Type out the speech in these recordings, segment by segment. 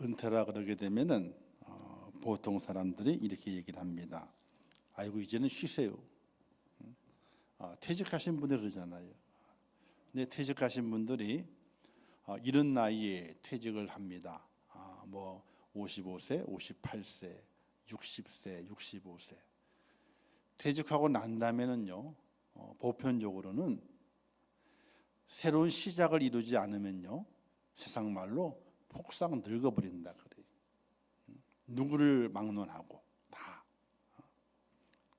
은퇴라 그러게 되면은 보통 사람들이 이렇게 얘기를 합니다. 아이고 이제는 쉬세요. 퇴직하신 분들 그러잖아요. 근데 퇴직하신 분들이 이런 나이에 퇴직을 합니다. 뭐 55세, 58세, 60세, 65세 퇴직하고 난 다음에는요, 보편적으로는 새로운 시작을 이루지 않으면요, 세상 말로 폭삭 늙어버린다 그래요. 누구를 막론하고 다.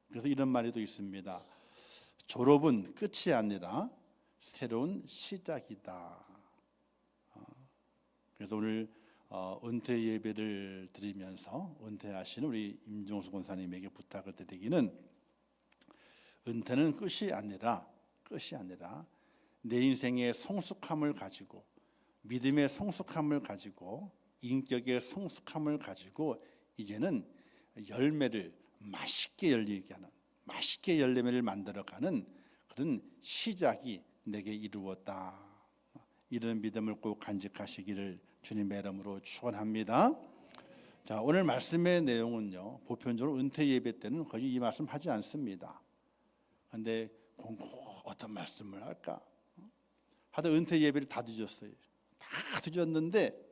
그래서 이런 말이 또 있습니다. 졸업은 끝이 아니라 새로운 시작이다. 그래서 오늘 은퇴 예배를 드리면서 은퇴하시는 우리 임종수 권사님에게 부탁을 드리기는, 은퇴는 끝이 아니라 내 인생의 성숙함을 가지고, 믿음의 성숙함을 가지고, 인격의 성숙함을 가지고 이제는 열매를 맛있게 열리게 하는, 맛있게 열매를 만들어가는 그런 시작이 내게 이루었다. 이런 믿음을 꼭 간직하시기를 주님의 이름으로 축원합니다. 자, 오늘 말씀의 내용은요, 보편적으로 은퇴 예배 때는 거의 이 말씀 하지 않습니다. 그런데 어떤 말씀을 할까 하다 은퇴 예배를 다 뒤졌어요. 다 뒤졌는데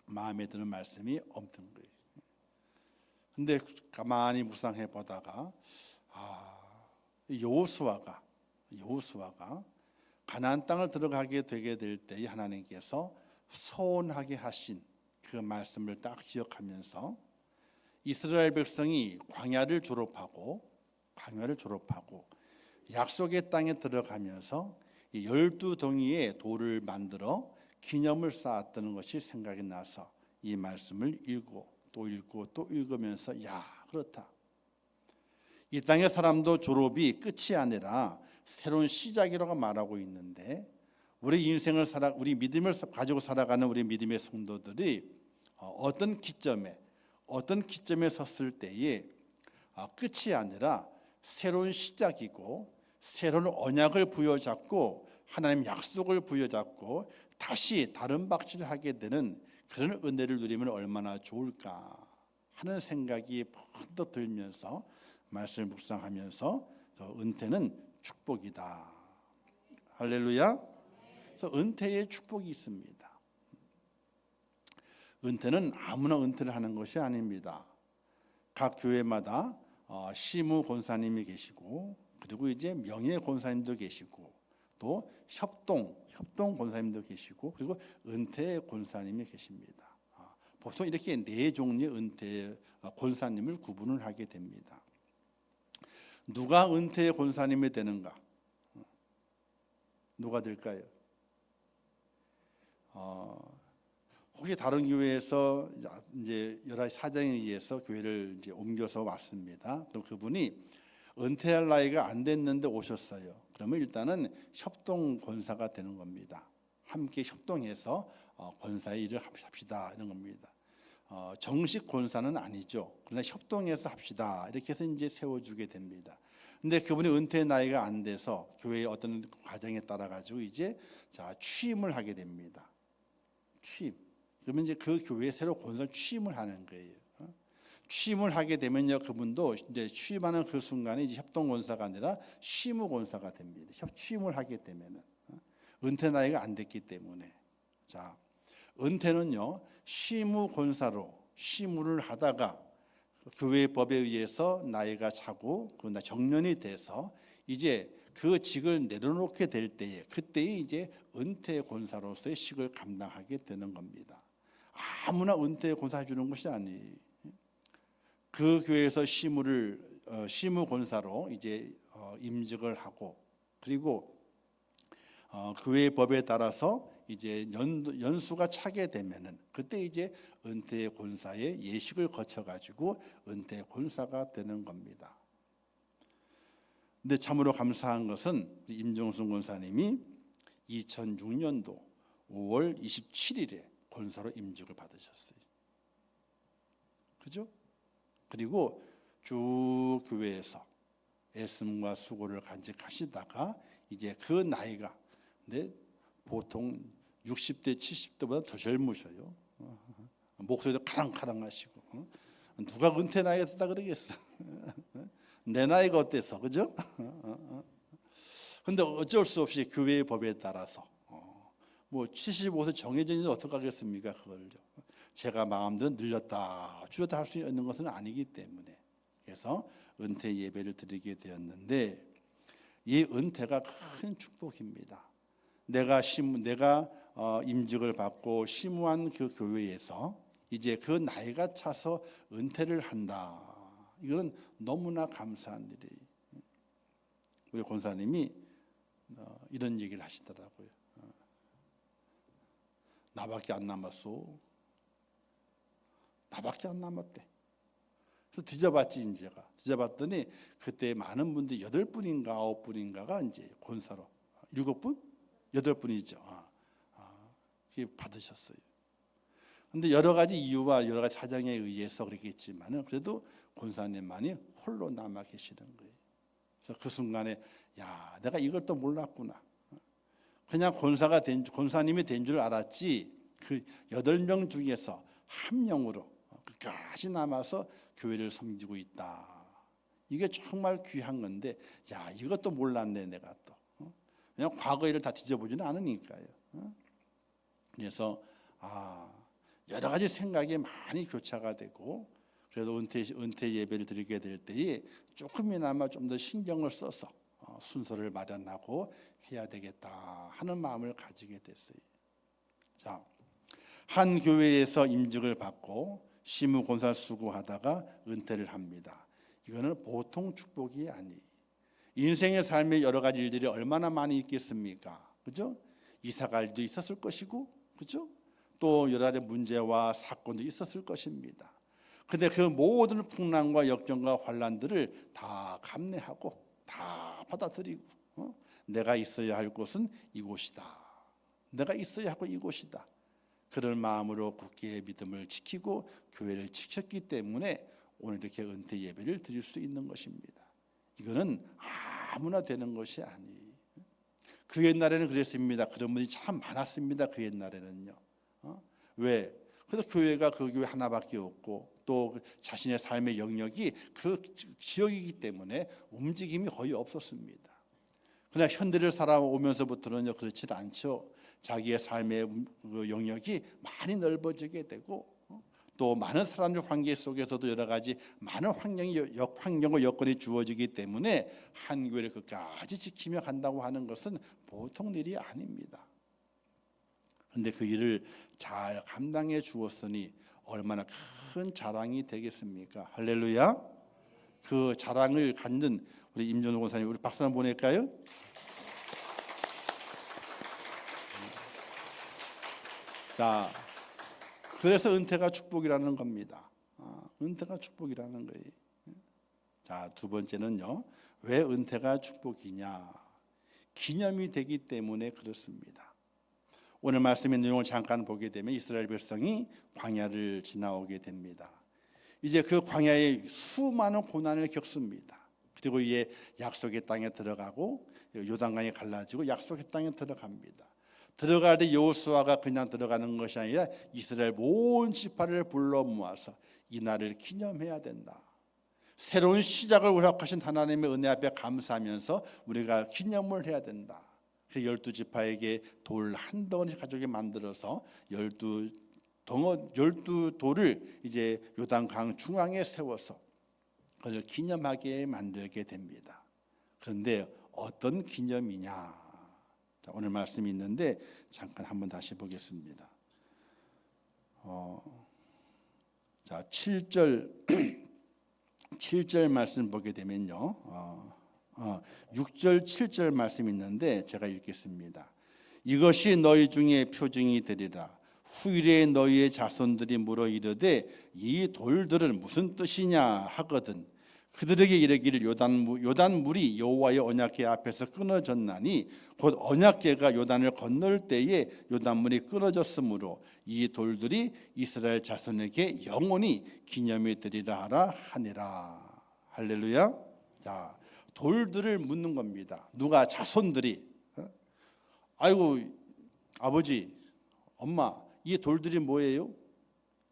마음에 드는 말씀이 없던 거예요. 근데 가만히 묵상해 보다가 여호수아가 가나안 땅을 들어가게 되게 될 때 하나님께서 소원하게 하신 그 말씀을 딱 기억하면서 이스라엘 백성이 광야를 졸업하고 약속의 땅에 들어가면서 12동이의 돌을 만들어 기념을 쌓았던 것이 생각이 나서 이 말씀을 읽고 또 읽으면서 그렇다. 이 땅의 사람도 졸업이 끝이 아니라 새로운 시작이라고 말하고 있는데, 우리 인생을 우리 믿음을 가지고 살아가는 우리 믿음의 성도들이 어떤 기점에 섰을 때에 끝이 아니라 새로운 시작이고, 새로운 언약을 부여잡고 하나님 약속을 부여잡고 다시 다른 박질을 하게 되는 그런 은혜를 누리면 얼마나 좋을까 하는 생각이 번뜩 들면서 말씀을 묵상하면서 은퇴는 축복이다. 할렐루야. 그래서 은퇴의 축복이 있습니다. 은퇴는 아무나 은퇴를 하는 것이 아닙니다. 각 교회마다 시무 권사님이 계시고, 그리고 이제 명예 권사님도 계시고, 또 협동 권사님도 계시고, 그리고 은퇴 권사님이 계십니다. 보통 이렇게 네 종류의 은퇴 권사님을 구분을 하게 됩니다. 누가 은퇴 권사님이 되는가? 누가 될까요? 혹시 다른 교회에서 이제 여러 사정에 의해서 교회를 이제 옮겨서 왔습니다. 그럼 그분이 은퇴할 나이가 안 됐는데 오셨어요. 그러면 일단은 협동 권사가 되는 겁니다. 함께 협동해서 권사의 일을 합시다 이런 겁니다. 정식 권사는 아니죠. 그러나 협동해서 합시다 이렇게 해서 이제 세워주게 됩니다. 근데 그분이 은퇴 나이가 안 돼서 교회의 어떤 과정에 따라 가지고 이제 취임을 하게 됩니다. 취임. 그러면 이제 그 교회에 새로 권사를 취임을 하는 거예요. 취임을 하게 되면요, 그분도 이제 취임하는 그 순간에 이제 협동 권사가 아니라 시무 권사가 됩니다. 취임을 하게 되면은 은퇴 나이가 안 됐기 때문에. 자, 은퇴는요, 시무 권사로 시무를 하다가 교회 법에 의해서 나이가 차고 그 정년이 돼서 이제 그 직을 내려놓게 될 때에, 그때에 이제 은퇴 권사로서의 직을 감당하게 되는 겁니다. 아무나 은퇴 권사 해주는 것이 아니에요. 그 교회에서 시무 권사로 이제 임직을 하고, 그리고 교회 법에 따라서 이제 연수가 차게 되면은 그때 이제 은퇴 권사의 예식을 거쳐 가지고 은퇴 권사가 되는 겁니다. 근데 참으로 감사한 것은 임종순 권사님이 2006년도 5월 27일에 권사로 임직을 받으셨어요. 그죠? 그리고 쭉 교회에서 애씀과 수고를 간직하시다가 이제 그 나이가, 근데 보통 60대 70대보다 더 젊으셔요. 목소리도 카랑카랑하시고 누가 은퇴 나이가 됐다 그러겠어. 내 나이가 어때서, 그죠? 근데 어쩔 수 없이 교회의 법에 따라서 뭐 75세 정해져 있는데 어떡하겠습니까? 그걸요. 제가 마음대로 늘렸다 줄였다 할 수 있는 것은 아니기 때문에 그래서 은퇴 예배를 드리게 되었는데 이 은퇴가 큰 축복입니다. 내가 임직을 받고 심우한 그 교회에서 이제 그 나이가 차서 은퇴를 한다. 이거는 너무나 감사한 일이에요. 우리 권사님이 이런 얘기를 하시더라고요. 나밖에 안 남았어. 나밖에 안 남았대. 그래서 뒤져봤지 이제가. 뒤져봤더니 그때 많은 분들이 8분인가 9분인가가 이제 권사로 7분? 8분이죠. 그게 받으셨어요. 근데 여러 가지 이유와 여러 가지 사정에 의해서 그렇겠지만은 그래도 권사님만이 홀로 남아 계시는 거예요. 그래서 그 순간에 야, 내가 이걸 또 몰랐구나. 그냥 권사님이 된 줄 알았지 그 8명 중에서 한 명으로 끝까지 남아서 교회를 섬기고 있다. 이게 정말 귀한 건데 야, 이것도 몰랐네 내가 또. 그냥 과거 일을 다 뒤져보지는 않으니까요. 그래서 여러 가지 생각이 많이 교차가 되고 그래도 은퇴 예배를 드리게 될 때에 조금이나마 좀 더 신경을 써서 순서를 마련하고 해야 되겠다 하는 마음을 가지게 됐어요. 자, 한 교회에서 임직을 받고 시무 권사를 수고하다가 은퇴를 합니다. 이거는 보통 축복이 아니에요. 인생의 삶의 여러 가지 일들이 얼마나 많이 있겠습니까? 그죠? 이사갈 일도 있었을 것이고, 그죠? 또 여러 가지 문제와 사건도 있었을 것입니다. 근데 그 모든 풍랑과 역경과 환란들을 다 감내하고 다 받아들이고 내가 있어야 할 곳은 이곳이다. 내가 있어야 할 곳 이곳이다. 그런 마음으로 굳게 믿음을 지키고 교회를 지켰기 때문에 오늘 이렇게 은퇴 예배를 드릴 수 있는 것입니다. 이거는 아무나 되는 것이 아니에요. 그 옛날에는 그랬습니다. 그런 분이 참 많았습니다. 그 옛날에는요. 왜? 그래서 교회가 그 교회 하나밖에 없고 또 자신의 삶의 영역이 그 지역이기 때문에 움직임이 거의 없었습니다. 그냥 현대를 살아오면서부터는요 그렇지 않죠. 자기의 삶의 영역이 많이 넓어지게 되고 또 많은 사람들 관계 속에서도 여러 가지 많은 환경과 여건이 주어지기 때문에 한 교회를 끝까지 지키며 간다고 하는 것은 보통 일이 아닙니다. 그런데 그 일을 잘 감당해 주었으니 얼마나 큰 자랑이 되겠습니까? 할렐루야. 그 자랑을 갖는 우리 임준호 권사님 우리 박수 한번 보낼까요? 자, 그래서 은퇴가 축복이라는 겁니다. 은퇴가 축복이라는 거예요. 자, 두 번째는요. 왜 은퇴가 축복이냐? 기념이 되기 때문에 그렇습니다. 오늘 말씀의 내용을 잠깐 보게 되면 이스라엘 백성이 광야를 지나오게 됩니다. 이제 그 광야에 수많은 고난을 겪습니다. 그리고 이제 약속의 땅에 들어가고 요단강이 갈라지고 약속의 땅에 들어갑니다. 들어갈 때 여호수아가 그냥 들어가는 것이 아니라 이스라엘 모든 지파를 불러 모아서 이 날을 기념해야 된다. 새로운 시작을 허락하신 하나님의 은혜 앞에 감사하면서 우리가 기념을 해야 된다. 그 12지파에게 돌 한 덩어리 가족이 만들어서 12돌을 이제 요단강 중앙에 세워서 그걸 기념하게 만들게 됩니다. 그런데 어떤 기념이냐? 자, 오늘 말씀이 있는데 잠깐 한번 다시 보겠습니다. 자, 7절 말씀 보게 되면요. 6절 7절 말씀이 있는데 제가 읽겠습니다. 이것이 너희 중에 표징이 되리라. 후일에 너희의 자손들이 물어 이르되 이 돌들은 무슨 뜻이냐 하거든. 그들에게 이르기를 요단물이 여호와의 언약궤 앞에서 끊어졌나니 곧 언약궤가 요단을 건널 때에 요단물이 끊어졌으므로 이 돌들이 이스라엘 자손에게 영원히 기념이 되리라 하라 하니라. 할렐루야. 자, 돌들을 묻는 겁니다. 누가? 자손들이. 아이고 아버지, 엄마, 이 돌들이 뭐예요?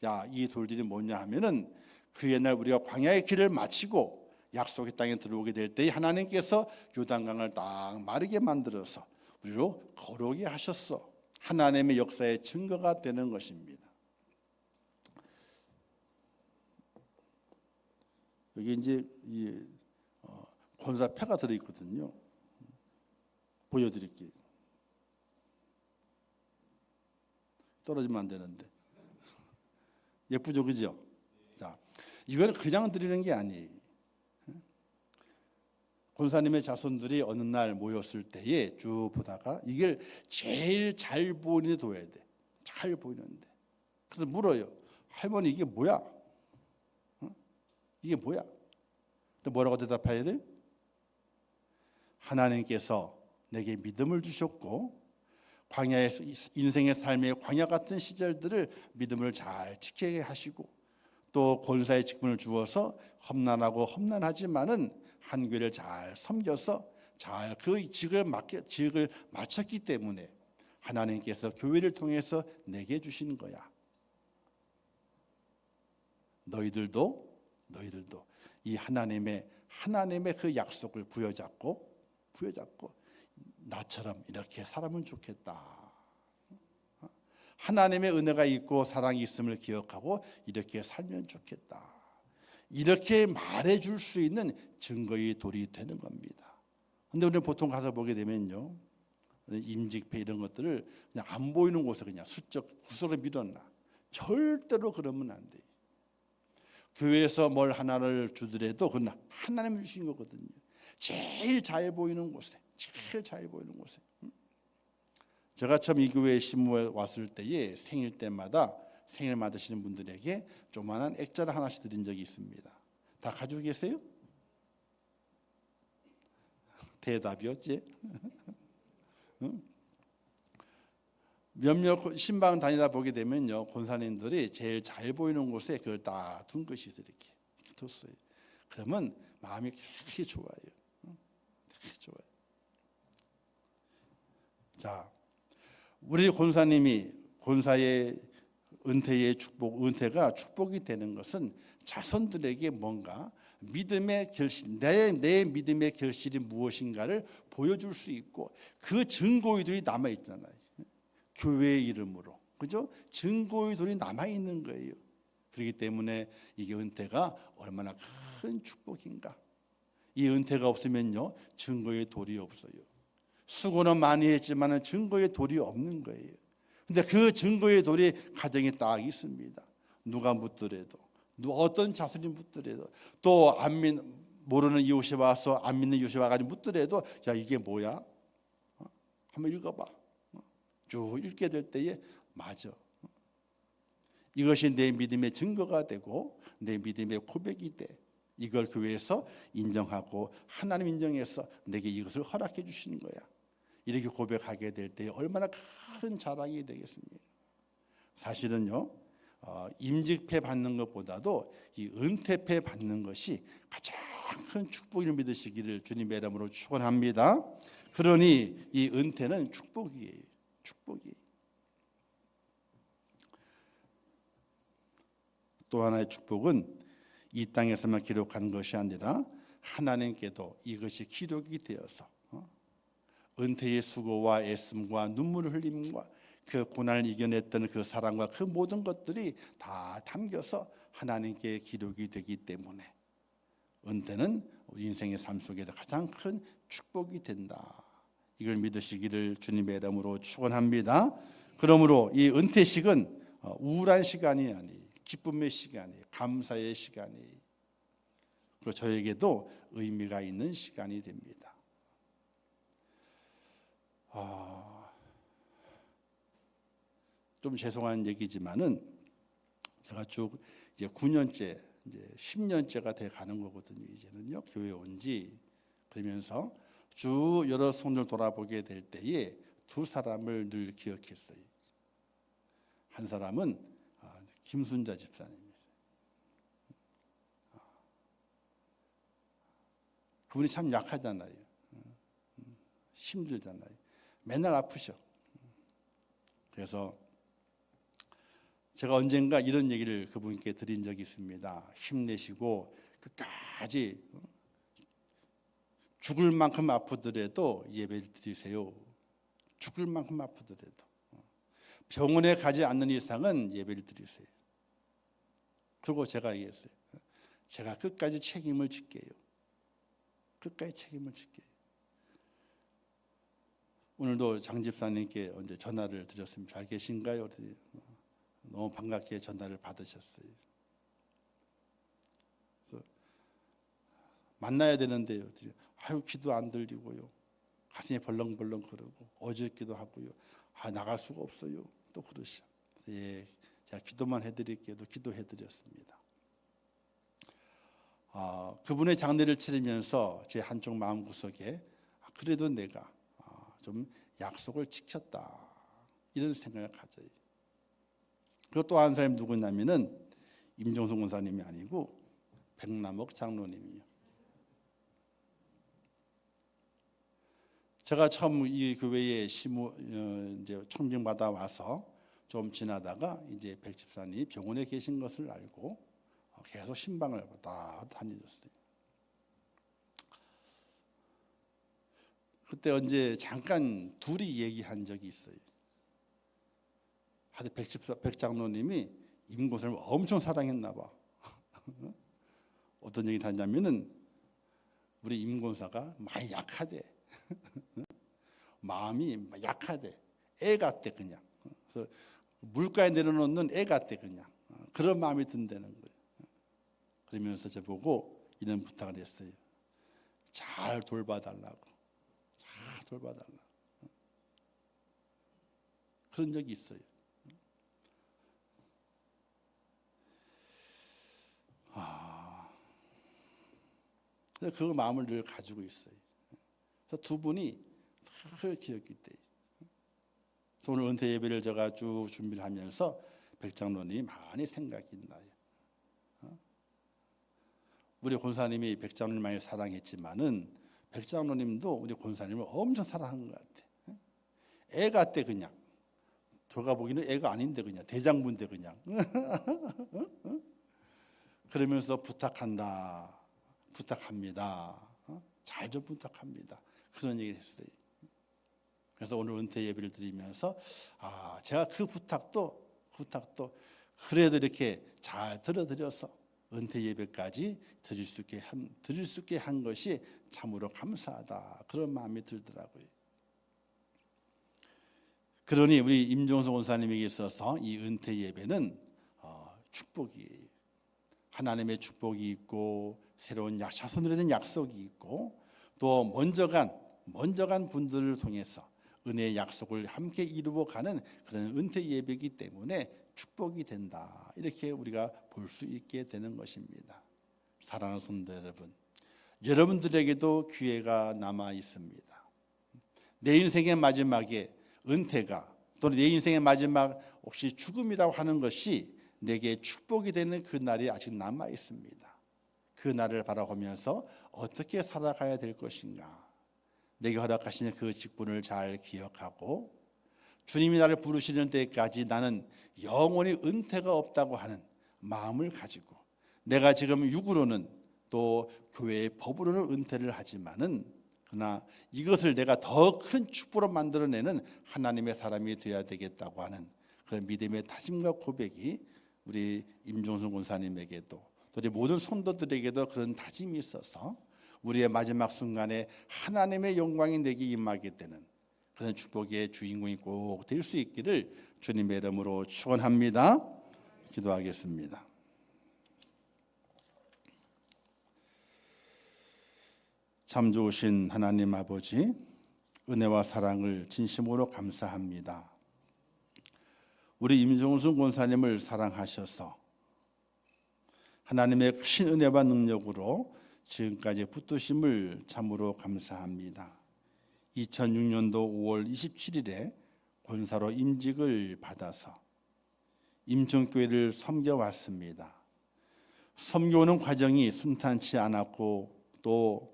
야, 이 돌들이 뭐냐 하면은 그 옛날 우리가 광야의 길을 마치고 약속의 땅에 들어오게 될 때 하나님께서 요단강을 딱 마르게 만들어서 우리로 걸어오게 하셨어. 하나님의 역사의 증거가 되는 것입니다. 여기 이제 이 권사표가 들어 있거든요. 보여드릴게요. 떨어지면 안 되는데. 예쁘죠, 그죠? 자, 이거는 그냥 드리는 게 아니에요. 권사님의 자손들이 어느 날 모였을 때에 쭉 보다가 이걸 제일 잘 보이는 데 둬야 돼. 잘 보이는데. 그래서 물어요. 할머니 이게 뭐야? 이게 뭐야? 또 뭐라고 대답해야 돼? 하나님께서 내게 믿음을 주셨고 광야에서 인생의 삶의 광야 같은 시절들을 믿음을 잘 지키게 하시고 또 권사의 직분을 주어서 험난하고 험난하지만은 한 교회를 잘 섬겨서 잘 그 직을 마쳤기 때문에 하나님께서 교회를 통해서 내게 주신 거야. 너희들도 이 하나님의 그 약속을 부여잡고 나처럼 이렇게 살면 좋겠다. 하나님의 은혜가 있고 사랑이 있음을 기억하고 이렇게 살면 좋겠다. 이렇게 말해줄 수 있는 증거의 돌이 되는 겁니다. 근데 우리는 보통 가서 보게 되면요, 임직패 이런 것들을 그냥 안 보이는 곳에 그냥 수적 구석에 밀어놔. 절대로 그러면 안 돼. 교회에서 뭘 하나를 주더라도 그건 하나님이 주신 거거든요. 제일 잘 보이는 곳에. 제가 처음 이 교회에 신부에 왔을 때에 생일 때마다 생일 맞으시는 분들에게 조그만한 액자를 하나씩 드린 적이 있습니다. 다 가지고 계세요? 대답이었지. 몇몇 신방 다니다 보게 되면요, 권사님들이 제일 잘 보이는 곳에 그걸 다 둔 것이 있어요. 이렇게 뒀어요. 그러면 마음이 되게 좋아요. 되게 좋아요. 자, 우리 권사님이 권사의 은퇴가 축복이 되는 것은 자손들에게 뭔가 믿음의 결실, 내 믿음의 결실이 무엇인가를 보여줄 수 있고 그 증거의들이 남아 있잖아요. 교회의 이름으로, 그죠? 증거의들이 남아 있는 거예요. 그렇기 때문에 이게 은퇴가 얼마나 큰 축복인가. 이 은퇴가 없으면요, 증거의 돌이 없어요. 수고는 많이 했지만 증거의 돌이 없는 거예요. 근데 그 증거의 돌이 가정에 딱 있습니다. 누가 묻더라도, 어떤 자손이 묻더라도, 또 모르는 이웃이 와서 안 믿는 이웃이 와가지고 묻더라도, 야 이게 뭐야? 한번 읽어봐. 쭉 읽게 될 때에 맞아. 이것이 내 믿음의 증거가 되고 내 믿음의 고백이 돼. 이걸 교회에서 인정하고 하나님 인정해서 내게 이것을 허락해 주시는 거야. 이렇게 고백하게 될 때 얼마나 큰 자랑이 되겠습니까? 사실은요, 임직패 받는 것보다도 이 은퇴패 받는 것이 가장 큰 축복을 믿으시기를 주님의 이름으로 축원합니다. 그러니 이 은퇴는 축복이에요. 축복이. 또 하나의 축복은 이 땅에서만 기록한 것이 아니라 하나님께도 이것이 기록이 되어서 은퇴의 수고와 애씀과 눈물을 흘림과 그 고난을 이겨냈던 그 사랑과 그 모든 것들이 다 담겨서 하나님께 기록이 되기 때문에 은퇴는 우리 인생의 삶 속에서 가장 큰 축복이 된다. 이걸 믿으시기를 주님의 이름으로 축원합니다. 그러므로 이 은퇴식은 우울한 시간이 아니, 기쁨의 시간이, 감사의 시간이, 그리고 저에게도 의미가 있는 시간이 됩니다. 좀 죄송한 얘기지만은 제가 쭉 이제 9년째, 이제 10년째가 돼 가는 거거든요. 이제는요, 교회 온지. 그러면서 쭉 여러 손을 돌아보게 될 때에 두 사람을 늘 기억했어요. 한 사람은 김순자 집사님이세요. 그분이 참 약하잖아요. 힘들잖아요. 맨날 아프셔. 그래서 제가 언젠가 이런 얘기를 그분께 드린 적이 있습니다. 힘내시고 끝까지 죽을 만큼 아프더라도 예배를 드리세요. 죽을 만큼 아프더라도 병원에 가지 않는 이상은 예배를 드리세요. 그리고 제가 얘기했어요. 제가 끝까지 책임을 질게요. 끝까지 책임을 질게요. 오늘도 장 집사님께 언제 전화를 드렸습니다. 잘 계신가요? 너무 반갑게 전화를 받으셨어요. 그래서 만나야 되는데요. 아유, 기도 안 들리고요. 가슴이 벌렁벌렁 거리고 어지럽기도 하고요. 나갈 수가 없어요. 또 그러시죠. 예, 제가 기도만 해드릴게요. 기도해드렸습니다. 그분의 장례를 치르면서 제 한쪽 마음 구석에 그래도 내가 좀 약속을 지켰다 이런 생각을 가져요. 그리고 또 한 사람이 누구냐면은 임종성 권사님이 아니고 백남옥 장로님이요. 제가 처음 이 교회에 이제 청빙받아 와서 좀 지나다가 이제 백 집사님이 병원에 계신 것을 알고 계속 신방을 받아 다녔어요. 그때 언제 잠깐 둘이 얘기한 적이 있어요. 하여튼 백 장로님이 임고사를 엄청 사랑했나 봐. 어떤 얘기를 하냐면은 우리 임권사가 많이 약하대. 마음이 약하대. 애 같대 그냥. 그래서 물가에 내려놓는 애 같대 그냥. 그런 마음이 든다는 거예요. 그러면서 저보고 이런 부탁을 했어요. 잘 돌봐달라고. 잘 돌봐달라고. 그런 적이 있어요. 그 마음을 늘 가지고 있어요. 그래서 두 분이 늘 기억이 돼요. 오늘 은퇴 예배를 제가 쭉 준비를 하면서 백장로님이 많이 생각이 나요. 우리 권사님이 백장로님 많이 사랑했지만은 백장로님도 우리 권사님을 엄청 사랑한 것 같아. 애 같대 그냥. 저가 보기에는 애가 아닌데 그냥 대장부인데 그냥. 그러면서 부탁한다. 부탁합니다. 잘 좀 부탁합니다. 그런 얘기를 했어요. 그래서 오늘 은퇴 예배를 드리면서 제가 그 부탁도 그래도 이렇게 잘 들어드려서 은퇴 예배까지 드릴 수 있게 한 것이 참으로 감사하다. 그런 마음이 들더라고요. 그러니 우리 임종석 원사님에게 있어서 이 은퇴 예배는 축복이에요. 하나님의 축복이 있고 새로운 자손들에 대한 약속이 있고 또 먼저 간 분들을 통해서 은혜의 약속을 함께 이루어가는 그런 은퇴 예배이기 때문에 축복이 된다. 이렇게 우리가 볼 수 있게 되는 것입니다. 사랑하는 성도 여러분, 여러분들에게도 기회가 남아 있습니다. 내 인생의 마지막에 은퇴가 또는 내 인생의 마지막 혹시 죽음이라고 하는 것이 내게 축복이 되는 그 날이 아직 남아 있습니다. 그 날을 바라보면서 어떻게 살아가야 될 것인가. 내게 허락하시는 그 직분을 잘 기억하고 주님이 나를 부르시는 때까지 나는 영원히 은퇴가 없다고 하는 마음을 가지고 내가 지금 육으로는 또 교회의 법으로는 은퇴를 하지만은 그러나 이것을 내가 더 큰 축복으로 만들어내는 하나님의 사람이 되어야 되겠다고 하는 그런 믿음의 다짐과 고백이 우리 임종순 권사님에게도 또 우리 모든 성도들에게도 그런 다짐이 있어서 우리의 마지막 순간에 하나님의 영광이 내게 임하게 되는 그런 축복의 주인공이 꼭 될 수 있기를 주님의 이름으로 축원합니다. 기도하겠습니다. 참 좋으신 하나님 아버지, 은혜와 사랑을 진심으로 감사합니다. 우리 임종순 권사님을 사랑하셔서 하나님의 크신 은혜와 능력으로 지금까지 붙드심을 참으로 감사합니다. 2006년도 5월 27일에 권사로 임직을 받아서 임천교회를 섬겨왔습니다. 섬겨오는 과정이 순탄치 않았고 또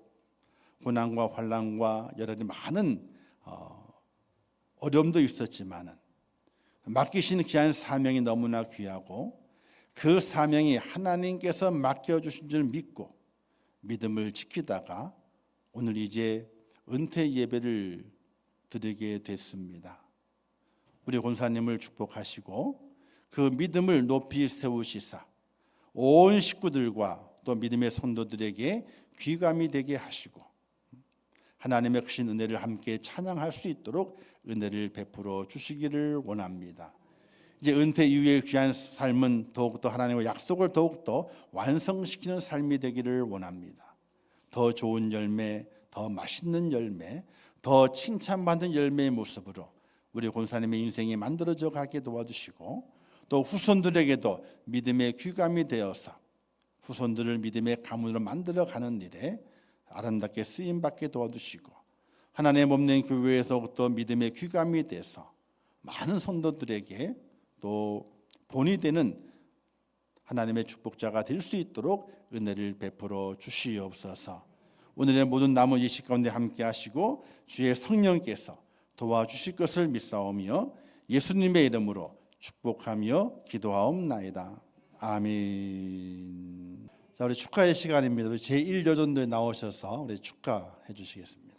고난과 환난과 여러 가지 많은 어려움도 있었지만은 맡기신 귀한 사명이 너무나 귀하고 그 사명이 하나님께서 맡겨주신 줄 믿고 믿음을 지키다가 오늘 이제 은퇴 예배를 드리게 됐습니다. 우리 권사님을 축복하시고 그 믿음을 높이 세우시사 온 식구들과 또 믿음의 성도들에게 귀감이 되게 하시고 하나님의 크신 은혜를 함께 찬양할 수 있도록 은혜를 베풀어 주시기를 원합니다. 이제 은퇴 이후의 귀한 삶은 더욱더 하나님의 약속을 더욱더 완성시키는 삶이 되기를 원합니다. 더 좋은 열매, 더 맛있는 열매, 더 칭찬받는 열매의 모습으로 우리 권사님의 인생이 만들어져 가게 도와주시고 또 후손들에게도 믿음의 귀감이 되어서 후손들을 믿음의 가문으로 만들어가는 일에 아름답게 쓰임받게 도와주시고 하나님의 몸된 교회에서부터 믿음의 귀감이 돼서 많은 성도들에게 또 본이 되는 하나님의 축복자가 될 수 있도록 은혜를 베풀어 주시옵소서. 오늘의 모든 남은 예식 가운데 함께 하시고 주의 성령께서 도와주실 것을 믿사오며 예수님의 이름으로 축복하며 기도하옵나이다. 아멘. 자, 우리 축하의 시간입니다. 제1여전도에 나오셔서 우리 축하해 주시겠습니다.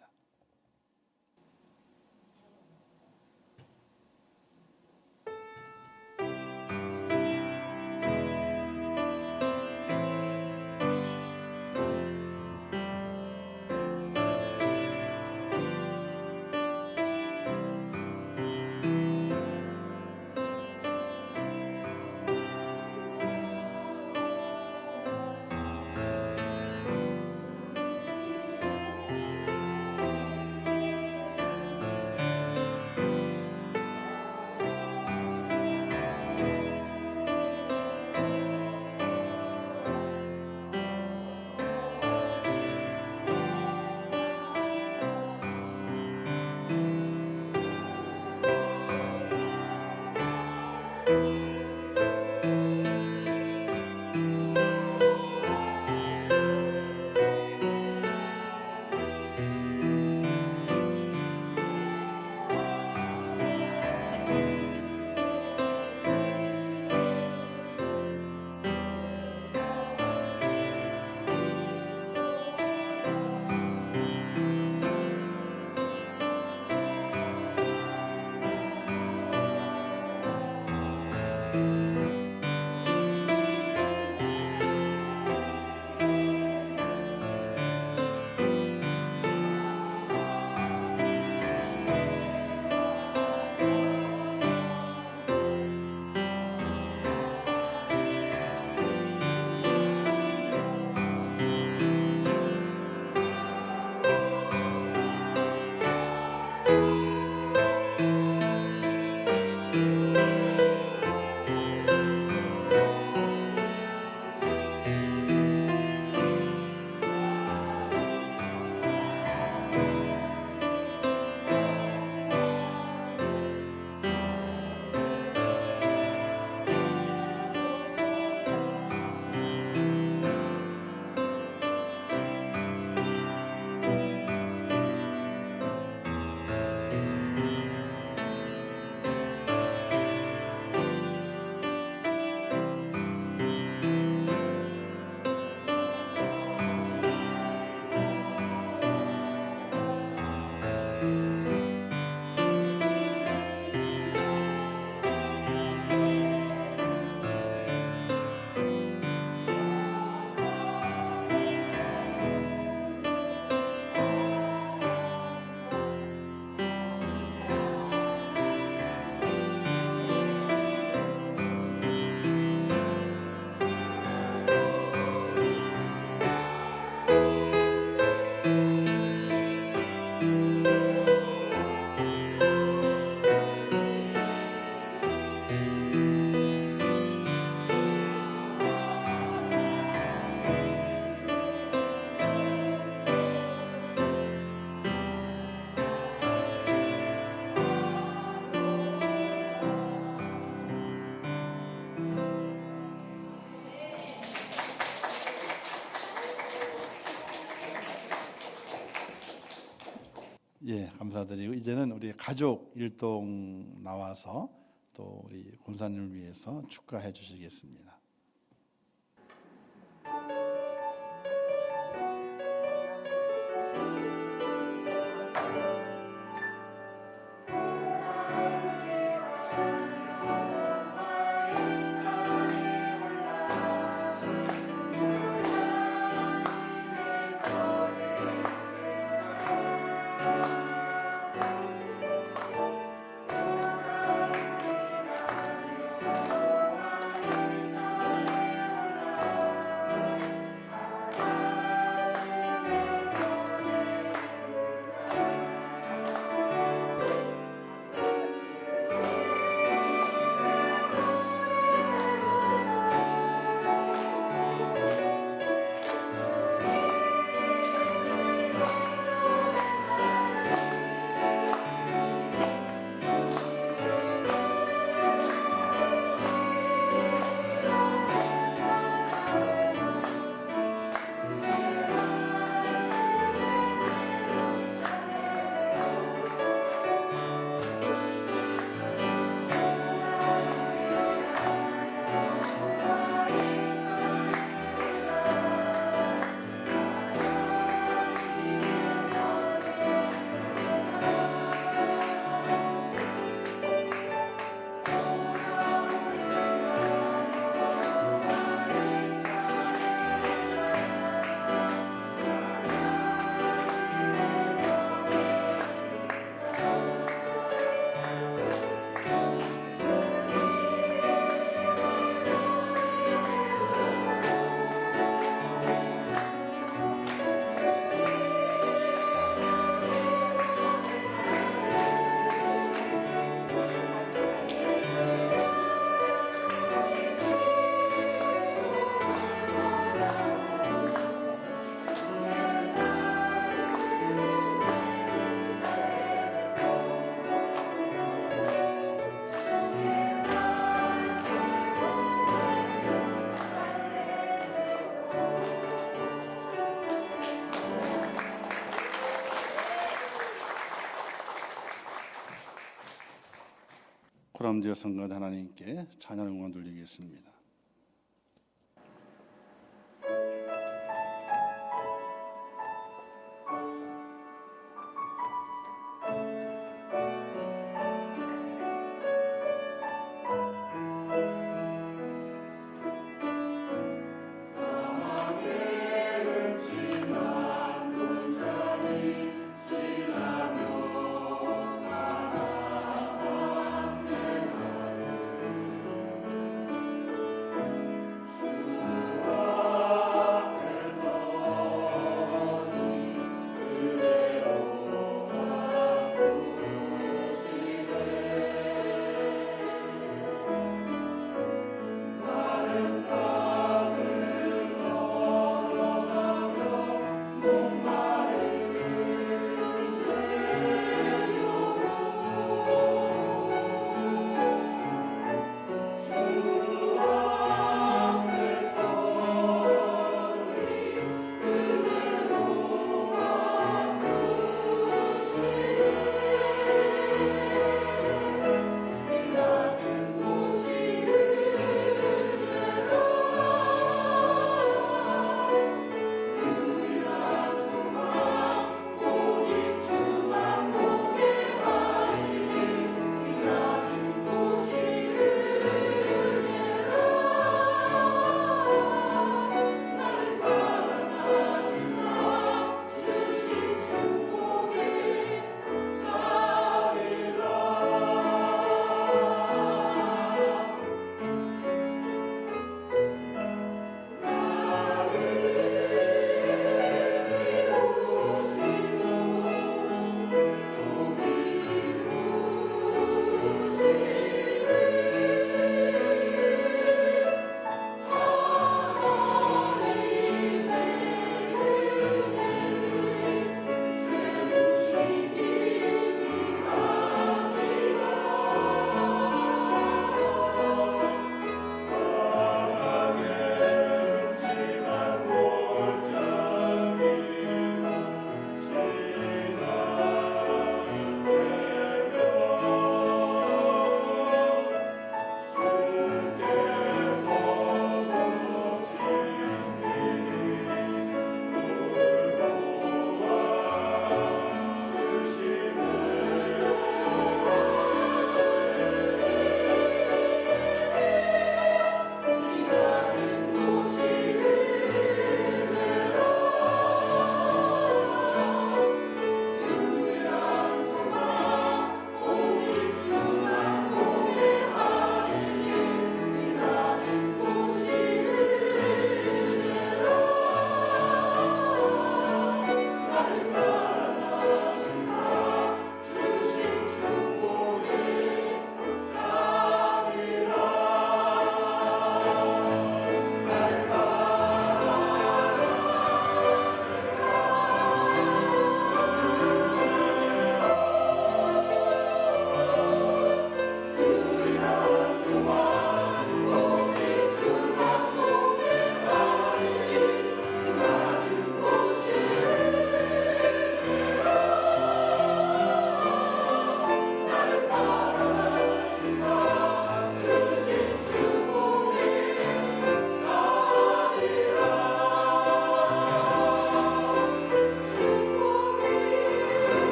예, 감사드리고 이제는 우리 가족 일동 나와서 또 우리 권사님을 위해서 축가해 주시겠습니다. 코람지어 성가대 하나님께 찬양 응원 돌리겠습니다.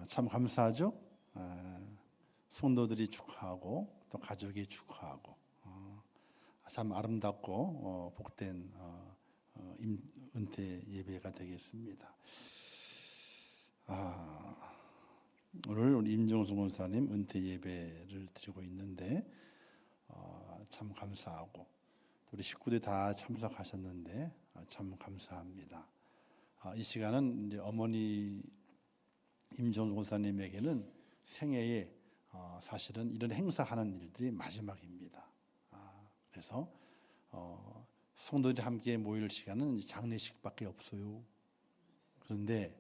참 감사하죠. 성도들이 축하하고 또 가족이 축하하고 참 아름답고 복된 은퇴 예배가 되겠습니다. 오늘 우리 임종수 권사님 은퇴 예배를 드리고 있는데 참 감사하고 우리 식구들이 다 참석하셨는데 참 감사합니다. 이 시간은 이제 어머니 임종수 권사님에게는 생애에 사실은 이런 행사하는 일들이 마지막입니다. 그래서 성도들이 함께 모일 시간은 장례식밖에 없어요. 그런데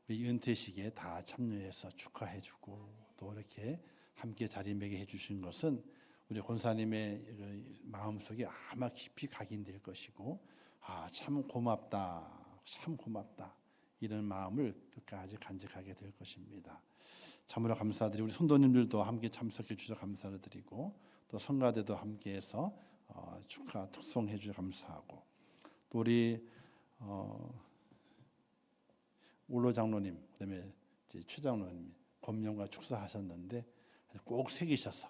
우리 은퇴식에 다 참여해서 축하해주고 또 이렇게 함께 자리매게 해주신 것은 우리 권사님의 마음속에 아마 깊이 각인될 것이고 참 고맙다, 참 고맙다 이런 마음을 끝까지 간직하게 될 것입니다. 참으로 감사드리고 우리 성도님들도 함께 참석해 주셔서 감사를 드리고 또 성가대도 함께해서 축하 특송해 주셔서 감사하고 또 우리 울로 장로님 그다음에 최 장로님 검령과 축사하셨는데 꼭 새기셔서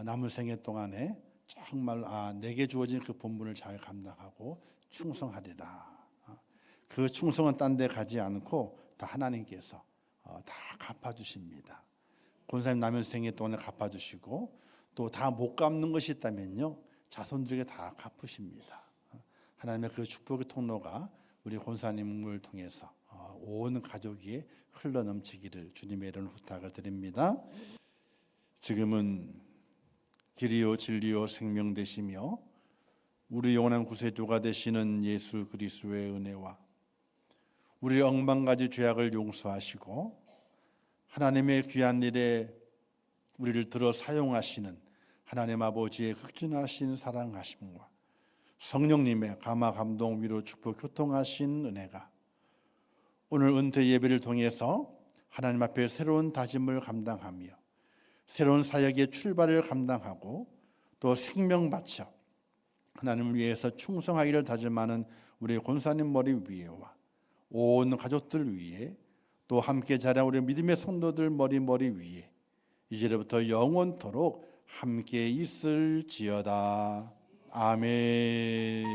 남은 생애 동안에 정말 내게 주어진 그 본분을 잘 감당하고 충성하리라. 그 충성은 딴 데 가지 않고 다 하나님께서 다 갚아주십니다. 권사님 남은 생애 동안에 갚아주시고 또 다 못 갚는 것이 있다면요 자손들에게 다 갚으십니다. 하나님의 그 축복의 통로가 우리 권사님을 통해서 온 가족이 흘러넘치기를 주님의 이름으로 부탁을 드립니다. 지금은 길이요 진리요 생명 되시며 우리 영원한 구세주가 되시는 예수 그리스도의 은혜와 우리 억만가지 죄악을 용서하시고 하나님의 귀한 일에 우리를 들어 사용하시는 하나님 아버지의 극진하신 사랑하심과 성령님의 감화 감동 위로 축복 교통하신 은혜가 오늘 은퇴 예배를 통해서 하나님 앞에 새로운 다짐을 감당하며 새로운 사역의 출발을 감당하고 또 생명 바쳐 하나님을 위해서 충성하기를 다짐하는 우리 권사님 머리 위에와 온 가족들 위에 또 함께 자란 우리 믿음의 성도들 머리 위에 이제부터 영원토록 함께 있을지어다. 아멘.